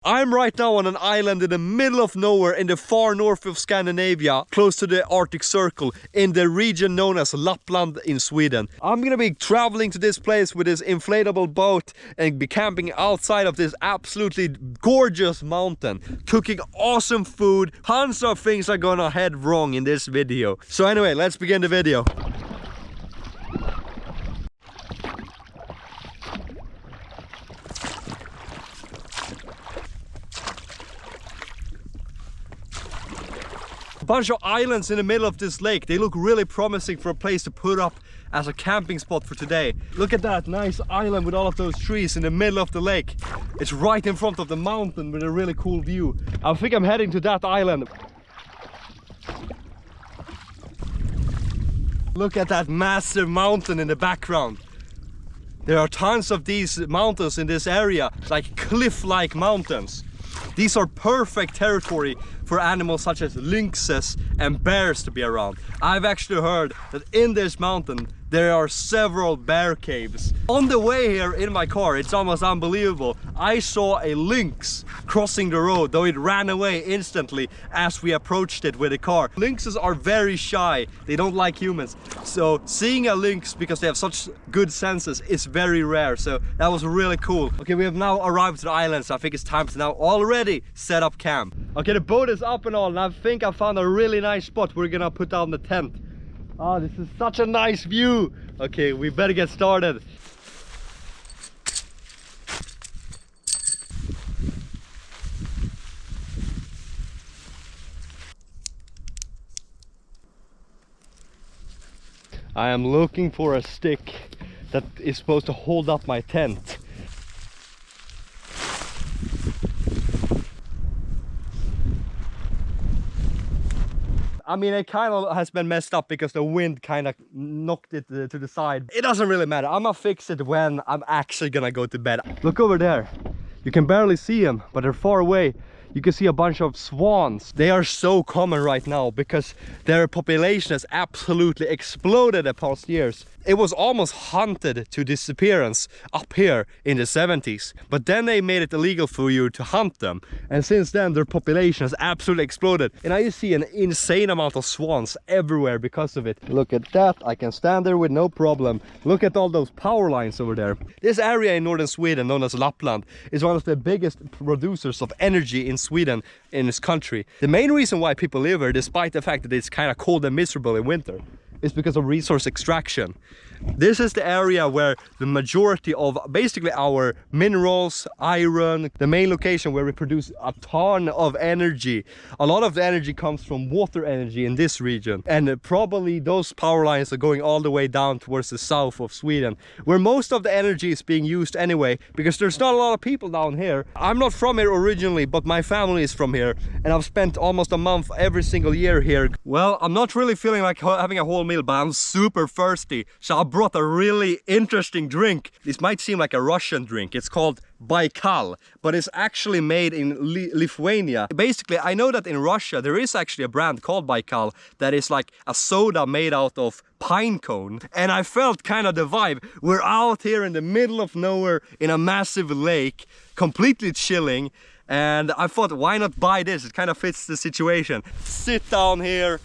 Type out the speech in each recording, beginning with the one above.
I'm right now on an island in the middle of nowhere in the far north of Scandinavia, close to the Arctic Circle, in the region known as Lapland in Sweden. I'm gonna be traveling to this place with this inflatable boat and be camping outside of this absolutely gorgeous mountain, cooking awesome food. Tons of things are gonna head wrong in this video. So anyway, let's begin the video. Bunch of islands in the middle of this lake. They look really promising for a place to put up as a camping spot for today. Look at that nice island with all of those trees in the middle of the lake. It's right in front of the mountain with a really cool view. I think I'm heading to that island. Look at that massive mountain in the background. There are tons of these mountains in this area, like cliff-like mountains. These are perfect territory for animals such as lynxes and bears to be around. I've actually heard that in this mountain there are several bear caves. On the way here in my car, it's almost unbelievable, I saw a lynx crossing the road, though it ran away instantly as we approached it with a car. Lynxes are very shy, they don't like humans. So seeing a lynx, because they have such good senses, is very rare. So that was really cool. Okay, we have now arrived to the island, so I think it's time to now already set up camp. Okay, the boat is up and all, and I think I found a really nice spot we're gonna put down the tent. Oh, this is such a nice view. Okay, we better get started. I am looking for a stick that is supposed to hold up my tent. I mean, it kind of has been messed up because the wind kind of knocked it to the side. It doesn't really matter. I'm gonna fix it when I'm actually gonna go to bed. Look over there. You can barely see them, but they're far away. You can see a bunch of swans. They are so common right now because their population has absolutely exploded the past years. It was almost hunted to disappearance up here in the 70s, but then they made it illegal for you to hunt them, and since then their population has absolutely exploded. And I see an insane amount of swans everywhere because of it. Look at that, I can stand there with no problem. Look at all those power lines over there. This area in northern Sweden, known as Lapland, is one of the biggest producers of energy in Sweden, in this country. The main reason why people live here, despite the fact that it's kind of cold and miserable in winter, is because of resource extraction. This is the area where the majority of basically our minerals, iron, the main location where we produce a ton of energy. A lot of the energy comes from water energy in this region, and probably those power lines are going all the way down towards the south of Sweden, where most of the energy is being used anyway, because there's not a lot of people down here. I'm not from here originally, but my family is from here, and I've spent almost a month every single year here. Well, I'm not really feeling like having a whole meal, but I'm super thirsty, so I brought a really interesting drink. This might seem like a Russian drink. It's called Baikal, but it's actually made in Lithuania. Basically, I know that in Russia there is actually a brand called Baikal that is like a soda made out of pine cone, and I felt kind of the vibe. We're out here in the middle of nowhere in a massive lake, completely chilling, and I thought, why not buy this? It kind of fits the situation. Sit down here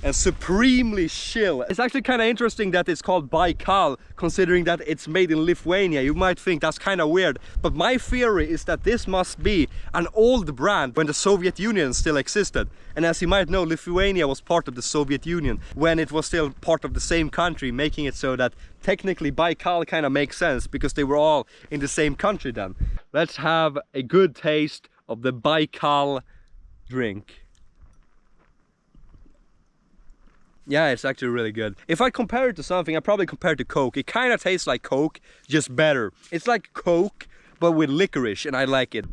and supremely chill. It's actually kind of interesting that it's called Baikal, considering that it's made in Lithuania. You might think that's kind of weird, but my theory is that this must be an old brand when the Soviet Union still existed. And as you might know, Lithuania was part of the Soviet Union when it was still part of the same country, making it so that technically Baikal kind of makes sense because they were all in the same country then. Let's have a good taste of the Baikal drink. Yeah, it's actually really good. If I compare it to something, I probably compare it to Coke. It kind of tastes like Coke, just better. It's like Coke, but with licorice, and I like it.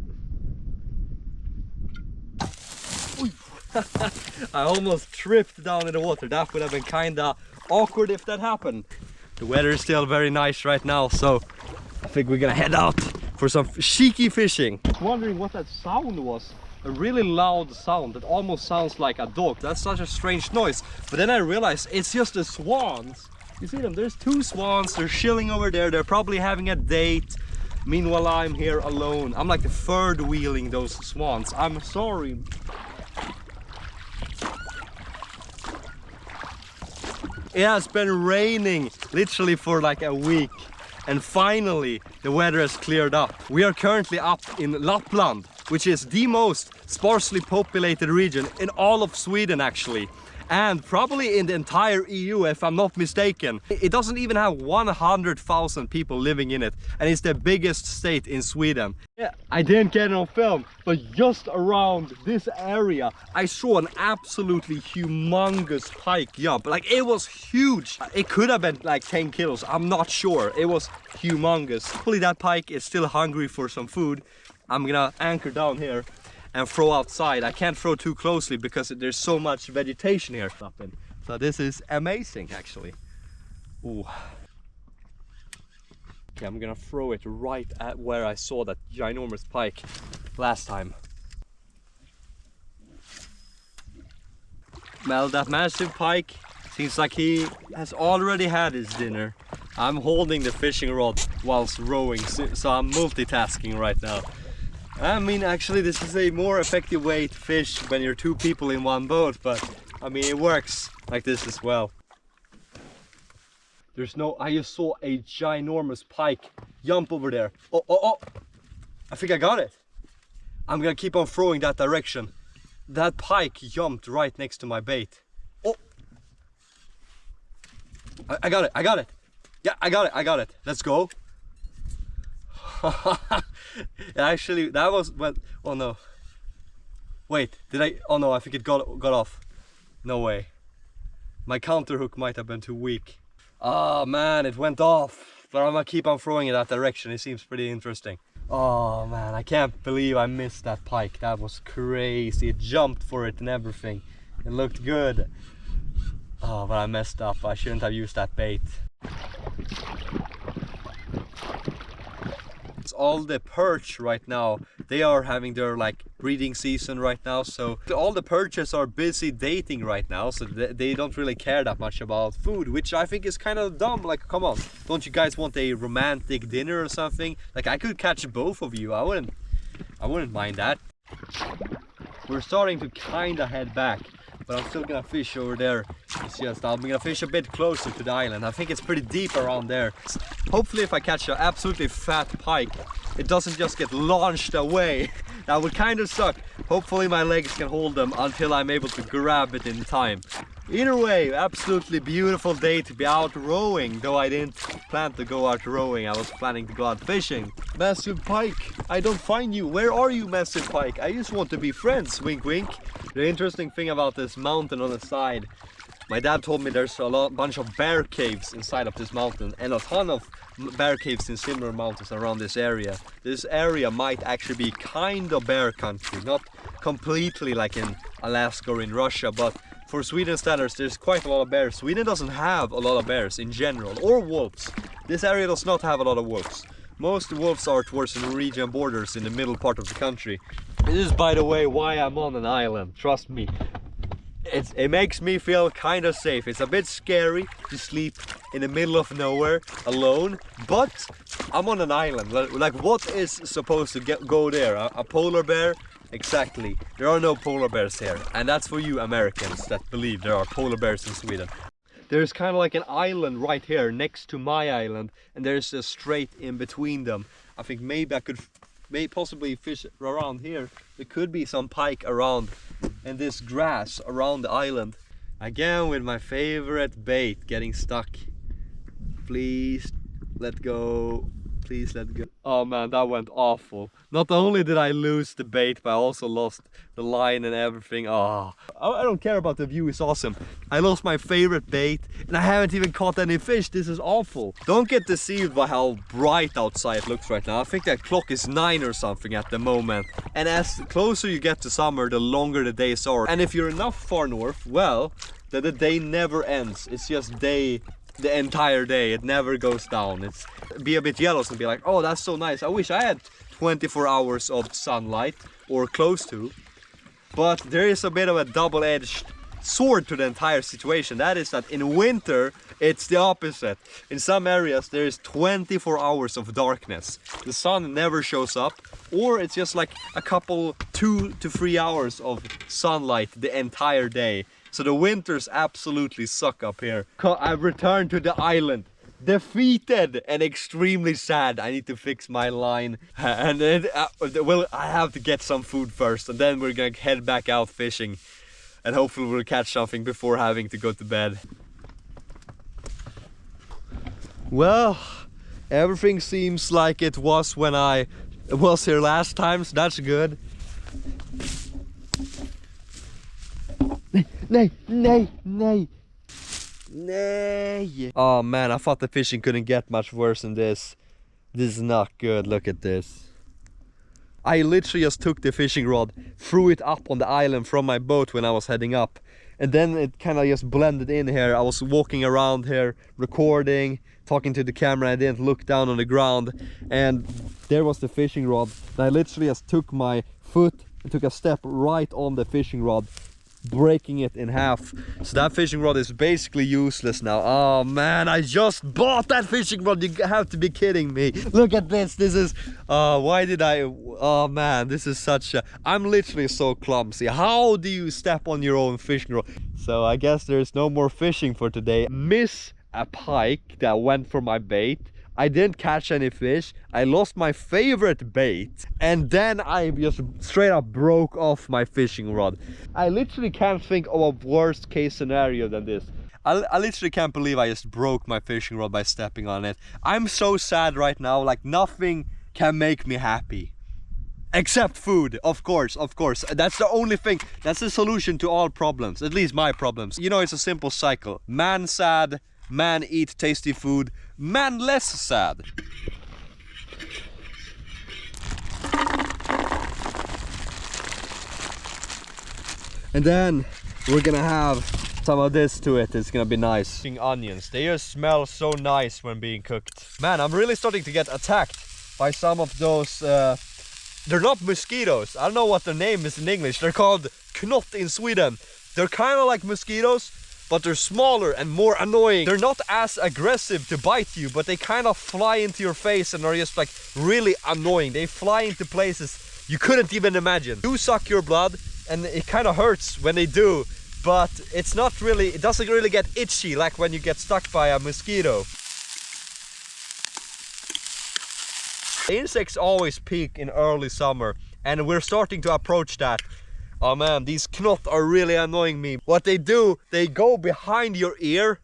I almost tripped down in the water. That would have been kind of awkward if that happened. The weather is still very nice right now, so I think we're gonna head out for some cheeky fishing. I was wondering what that sound was. A really loud sound that almost sounds like a dog. That's such a strange noise. But then I realized it's just the swans. You see them? There's two swans. They're chilling over there. They're probably having a date. Meanwhile, I'm here alone. I'm like the third wheeling those swans. I'm sorry. It has been raining literally for like a week. And finally, the weather has cleared up. We are currently up in Lapland, which is the most sparsely populated region in all of Sweden actually. And probably in the entire EU, if I'm not mistaken. It doesn't even have 100,000 people living in it, and it's the biggest state in Sweden. Yeah, I didn't get it on film, but just around this area, I saw an absolutely humongous pike jump. Like, it was huge. It could have been like 10 kilos, I'm not sure. It was humongous. Hopefully that pike is still hungry for some food. I'm gonna anchor down here and throw outside. I can't throw too closely because there's so much vegetation here. So this is amazing actually. Ooh. Okay, I'm gonna throw it right at where I saw that ginormous pike last time. Well, that massive pike seems like he has already had his dinner. I'm holding the fishing rod whilst rowing, so I'm multitasking right now. I mean, actually this is a more effective way to fish when you're two people in one boat, but I mean it works like this as well. There's no, I just saw a ginormous pike jump over there. Oh, oh, oh, I think I got it. I'm gonna keep on throwing that direction. That pike jumped right next to my bait. Oh, I got it, I got it. Yeah, I got it. Let's go. Actually, that was well. Oh no! Wait, did I? Oh no! I think it got off. No way. My counter hook might have been too weak. Oh man, it went off. But I'm gonna keep on throwing it that direction. It seems pretty interesting. Oh man, I can't believe I missed that pike. That was crazy. It jumped for it and everything. It looked good. Oh, but I messed up. I shouldn't have used that bait. All the perch right now, they are having their like breeding season right now, so all the perches are busy dating right now, so they don't really care that much about food, which I think is kind of dumb. Like, come on, don't you guys want a romantic dinner or something? Like, I could catch both of you. I wouldn't mind that. We're starting to kind of head back, but I'm still gonna fish over there. It's just I'm gonna fish a bit closer to the island. I think it's pretty deep around there. Hopefully if I catch an absolutely fat pike, it doesn't just get launched away. That would kind of suck. Hopefully my legs can hold them until I'm able to grab it in time. Either way, absolutely beautiful day to be out rowing, though I didn't plan to go out rowing. I was planning to go out fishing. Massive pike, I don't find you. Where are you, massive pike? I just want to be friends, wink wink. The interesting thing about this mountain on the side, my dad told me there's a bunch of bear caves inside of this mountain, and a ton of bear caves in similar mountains around this area. This area might actually be kind of bear country, not completely like in Alaska or in Russia, but for Sweden standards there's quite a lot of bears. Sweden doesn't have a lot of bears in general, or wolves. This area does not have a lot of wolves. Most wolves are towards the Norwegian borders in the middle part of the country. This is, by the way, why I'm on an island, trust me. It makes me feel kind of safe. It's a bit scary to sleep in the middle of nowhere alone, but I'm on an island. Like, what is supposed to go there? A polar bear? Exactly. There are no polar bears here, and that's for you Americans that believe there are polar bears in Sweden. There's kind of like an island right here next to my island, and there's a strait in between them. I think maybe I could possibly fish around here. There could be some pike around, and this grass around the island. Again with my favorite bait getting stuck. Please let go. Please let go. Oh man, that went awful. Not only did I lose the bait, but I also lost the line and everything. Oh, I don't care about the view, it's awesome. I lost my favorite bait and I haven't even caught any fish. This is awful. Don't get deceived by how bright outside it looks right now. I think that clock is 9 or something at the moment. And as closer you get to summer, the longer the days are. And if you're enough far north, well, then the day never ends. It's just day the entire day. It never goes down. It's be a bit jealous and be like, oh, that's so nice. I wish I had 24 hours of sunlight or close to. But there is a bit of a double-edged sword to the entire situation. That is that in winter, it's the opposite. In some areas, there is 24 hours of darkness. The sun never shows up, or it's just like a couple, 2 to 3 hours of sunlight the entire day. So the winters absolutely suck up here. I've returned to the island. Defeated and extremely sad. I need to fix my line, and then well, I have to get some food first, and then we're gonna head back out fishing, and hopefully we'll catch something before having to go to bed. Well, everything seems like it was when I was here last time, so that's good. Nay. Oh man, I thought the fishing couldn't get much worse than this. This is not good, look at this. I literally just took the fishing rod, threw it up on the island from my boat when I was heading up. And then it kind of just blended in here. I was walking around here, recording, talking to the camera. I didn't look down on the ground. And there was the fishing rod. And I literally just took my foot and took a step right on the fishing rod, breaking it in half. So that fishing rod is basically useless now. Oh man, I just bought that fishing rod. You have to be kidding me. Look at this. This is why did I, oh man, this is such a, I'm literally so clumsy. How do you step on your own fishing rod? So I guess there's no more fishing for today. Miss a pike that went for my bait. I didn't catch any fish. I lost my favorite bait, and then I just straight up broke off my fishing rod. I literally can't think of a worst case scenario than this. I literally can't believe I just broke my fishing rod by stepping on it. I'm so sad right now, like nothing can make me happy. Except food, of course. That's the only thing, that's the solution to all problems, at least my problems. You know, it's a simple cycle. Man sad, man eat tasty food, man less sad. And then we're gonna have some of this to it. It's gonna be nice. Onions, they just smell so nice when being cooked. Man, I'm really starting to get attacked by some of those they're not mosquitoes. I don't know what their name is in English. They're called knott in Sweden. They're kind of like mosquitoes, but they're smaller and more annoying. They're not as aggressive to bite you, but they kind of fly into your face and are just like really annoying. They fly into places you couldn't even imagine. They do suck your blood, and it kind of hurts when they do, but it's not really, it doesn't really get itchy like when you get stuck by a mosquito. Insects always peak in early summer, and we're starting to approach that. Oh man, these knot are really annoying me. What they do, they go behind your ear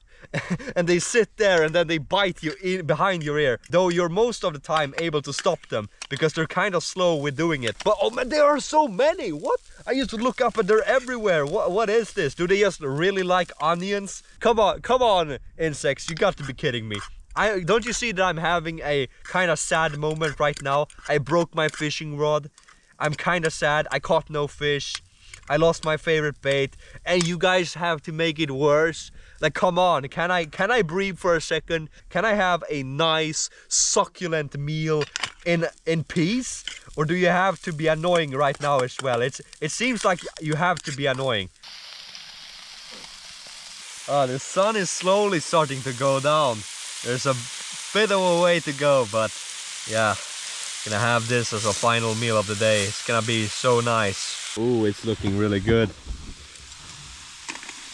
and they sit there and then they bite you in behind your ear. Though you're most of the time able to stop them because they're kind of slow with doing it. But oh man, there are so many. What? I used to look up and they're everywhere. What is this? Do they just really like onions? Come on, insects. You got to be kidding me. Don't you see that I'm having a kind of sad moment right now? I broke my fishing rod. I'm kind of sad. I caught no fish. I lost my favorite bait, and you guys have to make it worse. Like, come on, can I breathe for a second? Can I have a nice succulent meal in peace? Or do you have to be annoying right now as well? It seems like you have to be annoying. The sun is slowly starting to go down. There's a bit of a way to go, but yeah, gonna have this as a final meal of the day. It's gonna be so nice. Ooh, it's looking really good. I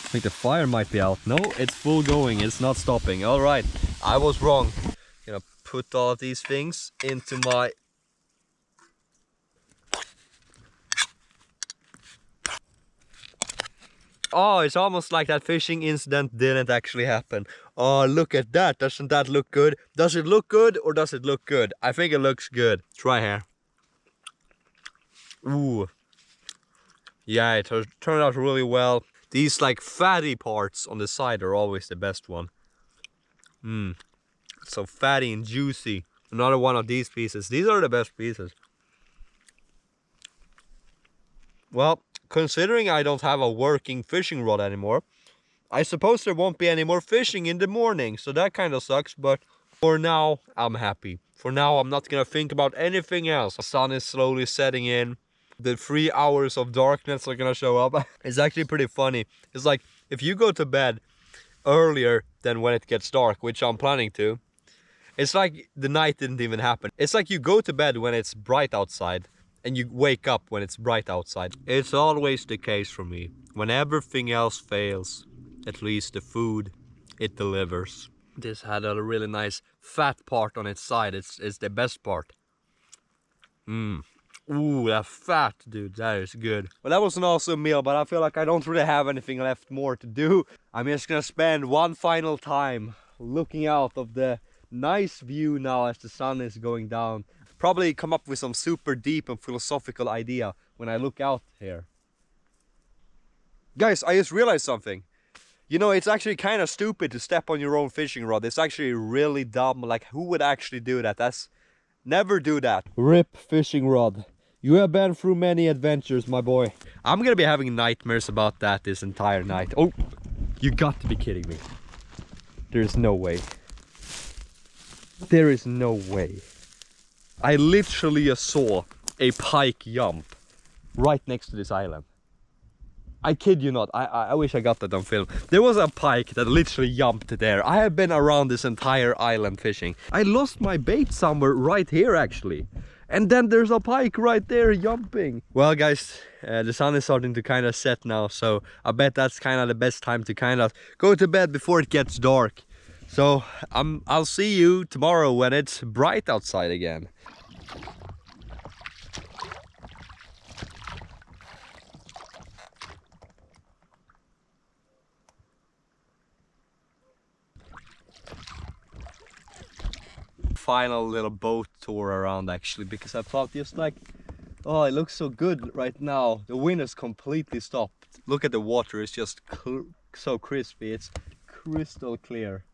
think the fire might be out. No, it's full going. It's not stopping. All right, I was wrong. Gonna put all of these things into my... Oh, it's almost like that fishing incident didn't actually happen. Oh, look at that. Doesn't that look good? Does it look good or does it look good? I think it looks good. Try here. Ooh. Yeah, it turned out really well. These like fatty parts on the side are always the best one. So fatty and juicy. Another one of these pieces. These are the best pieces. Well, considering I don't have a working fishing rod anymore, I suppose there won't be any more fishing in the morning, so that kind of sucks, but for now, I'm happy. For now, I'm not gonna think about anything else. The sun is slowly setting in. the 3 hours of darkness are gonna show up. It's actually pretty funny. It's like if you go to bed earlier than when it gets dark, which I'm planning to, it's like the night didn't even happen. It's like you go to bed when it's bright outside and you wake up when it's bright outside. It's always the case for me. When everything else fails, at least the food, it delivers. This had a really nice fat part on its side. It's the best part. Ooh, that fat, dude, that is good. Well, that was an awesome meal, but I feel like I don't really have anything left more to do. I'm just gonna spend one final time looking out of the nice view now as the sun is going down. Probably come up with some super deep and philosophical idea when I look out here. Guys, I just realized something. You know, it's actually kind of stupid to step on your own fishing rod. It's actually really dumb. Like, who would actually do that? Never do that. RIP fishing rod. You have been through many adventures, my boy. I'm gonna be having nightmares about that this entire night. Oh, you got to be kidding me. There's no way. There is no way. I literally just saw a pike jump right next to this island. I kid you not, I wish I got that on film. There was a pike that literally jumped there. I have been around this entire island fishing. I lost my bait somewhere right here actually. And then there's a pike right there jumping. Well guys, the sun is starting to kind of set now. So I bet that's kind of the best time to kind of go to bed before it gets dark. So I'll see you tomorrow when it's bright outside again. Final little boat tour around actually, because I thought just like, oh, it looks so good right now. The wind has completely stopped. Look at the water, it's just so crispy. It's crystal clear.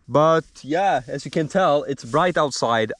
But yeah, as you can tell, it's bright outside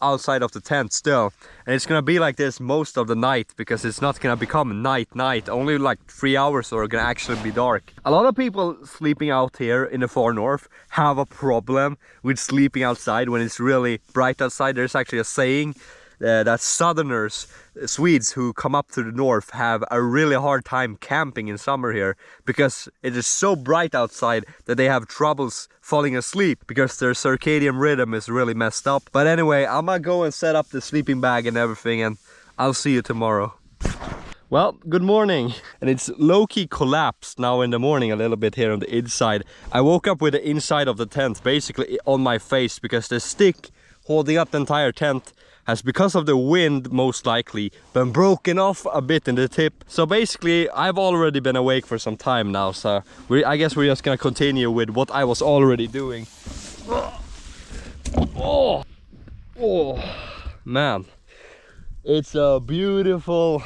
of the tent still, and it's gonna be like this most of the night, because it's not gonna become night. Only like 3 hours are gonna actually be dark. A lot of people sleeping out here in the far north have a problem with sleeping outside when it's really bright outside. There's actually a saying that southerners, Swedes who come up to the north, have a really hard time camping in summer here, because it is so bright outside that they have troubles falling asleep because their circadian rhythm is really messed up. But anyway, I'm gonna go and set up the sleeping bag and everything, and I'll see you tomorrow. Well, good morning. And it's low-key collapsed now in the morning a little bit here on the inside. I woke up with the inside of the tent basically on my face, because the stick holding up the entire tent has, because of the wind most likely, been broken off a bit in the tip. So basically I've already been awake for some time now, so I guess we're just gonna continue with what I was already doing. Oh man, it's a beautiful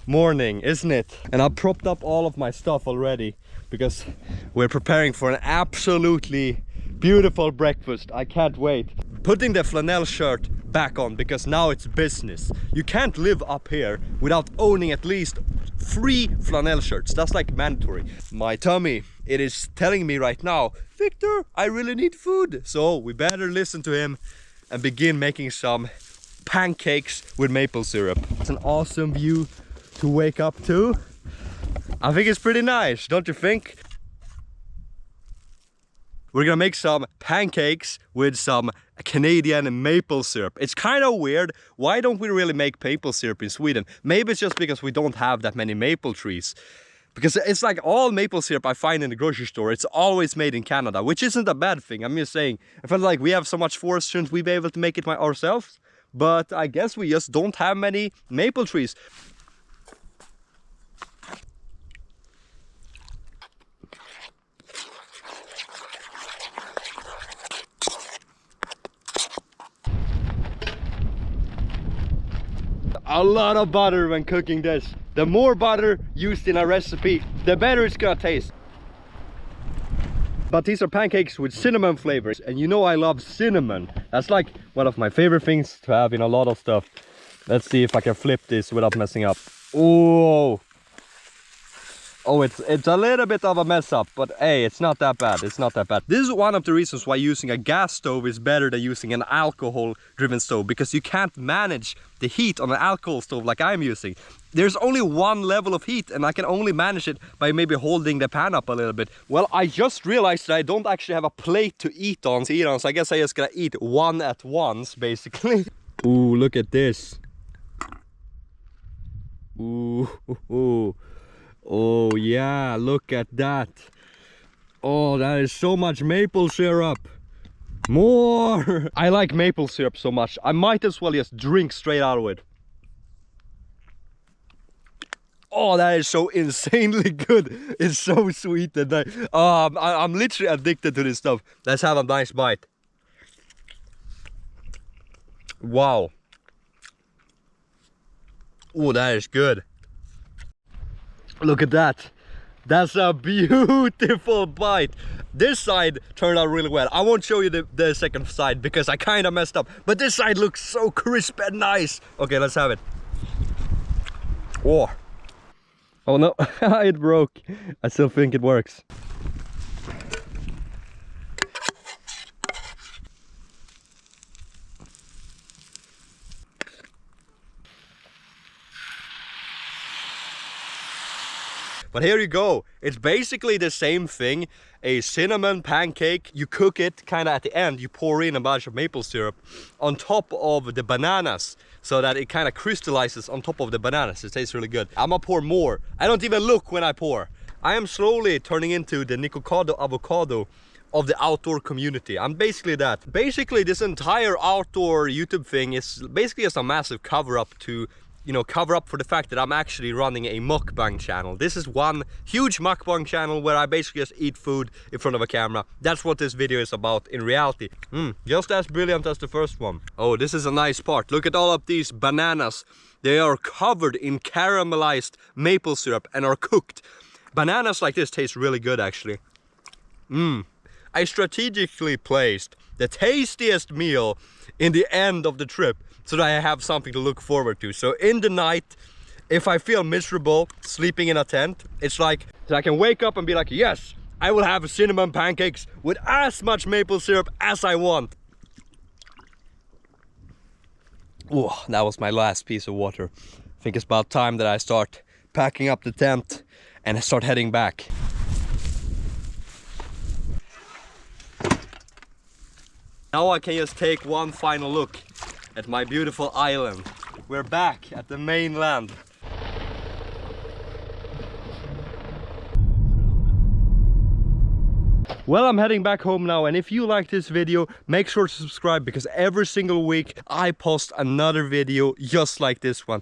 morning, isn't it? And I propped up all of my stuff already, because we're preparing for an absolutely beautiful breakfast. I can't wait. Putting the flannel shirt back on, because now it's business. You can't live up here without owning at least 3 flannel shirts. That's like mandatory. My tummy, it is telling me right now, Victor, I really need food. So we better listen to him and begin making some pancakes with maple syrup. It's an awesome view to wake up to. I think it's pretty nice, don't you think? We're gonna make some pancakes with some Canadian maple syrup. It's kind of weird. Why don't we really make maple syrup in Sweden? Maybe it's just because we don't have that many maple trees. Because it's like all maple syrup I find in the grocery store, it's always made in Canada, which isn't a bad thing. I'm just saying, I felt like we have so much forest, shouldn't we be able to make it ourselves? But I guess we just don't have many maple trees. A lot of butter when cooking this. The more butter used in a recipe, the better it's gonna taste. But these are pancakes with cinnamon flavors, and you know I love cinnamon. That's like one of my favorite things to have in a lot of stuff. Let's see if I can flip this without messing up. Oh, Oh, it's a little bit of a mess up, but hey, it's not that bad. It's not that bad. This is one of the reasons why using a gas stove is better than using an alcohol-driven stove, because you can't manage the heat on an alcohol stove like I'm using. There's only one level of heat, and I can only manage it by maybe holding the pan up a little bit. Well, I just realized that I don't actually have a plate to eat on, so I guess I just gotta eat one at once, basically. Ooh, look at this. Ooh. Oh yeah, look at that. Oh, that is so much maple syrup. More. I like maple syrup so much, I might as well just drink straight out of it. Oh, that is so insanely good. It's so sweet, and I'm literally addicted to this stuff. Let's have a nice bite. Wow. Oh, that is good. Look at that. That's a beautiful bite. This side turned out really well. I won't show you the second side because I kind of messed up. But this side looks so crisp and nice. Okay, let's have it. Oh. Oh no, it broke. I still think it works. But here you go. It's basically the same thing. A cinnamon pancake. You cook it kind of at the end. You pour in a bunch of maple syrup on top of the bananas so that it kind of crystallizes on top of the bananas. It tastes really good. I'm gonna pour more. I don't even look when I pour. I am slowly turning into the Nicocado avocado of the outdoor community. I'm basically that. Basically, this entire outdoor YouTube thing is basically just a massive cover-up to, you know, cover up for the fact that I'm actually running a mukbang channel. This is one huge mukbang channel where I basically just eat food in front of a camera. That's what this video is about in reality. Just as brilliant as the first one. Oh, this is a nice part. Look at all of these bananas. They are covered in caramelized maple syrup and are cooked. Bananas like this taste really good, actually. I strategically placed the tastiest meal in the end of the trip so that I have something to look forward to. So in the night, if I feel miserable sleeping in a tent, it's like, so I can wake up and be like, yes, I will have cinnamon pancakes with as much maple syrup as I want. Oh, that was my last piece of water. I think it's about time that I start packing up the tent and start heading back. Now I can just take one final look at my beautiful island. We're back at the mainland. Well, I'm heading back home now, and if you like this video, make sure to subscribe, because every single week I post another video just like this one.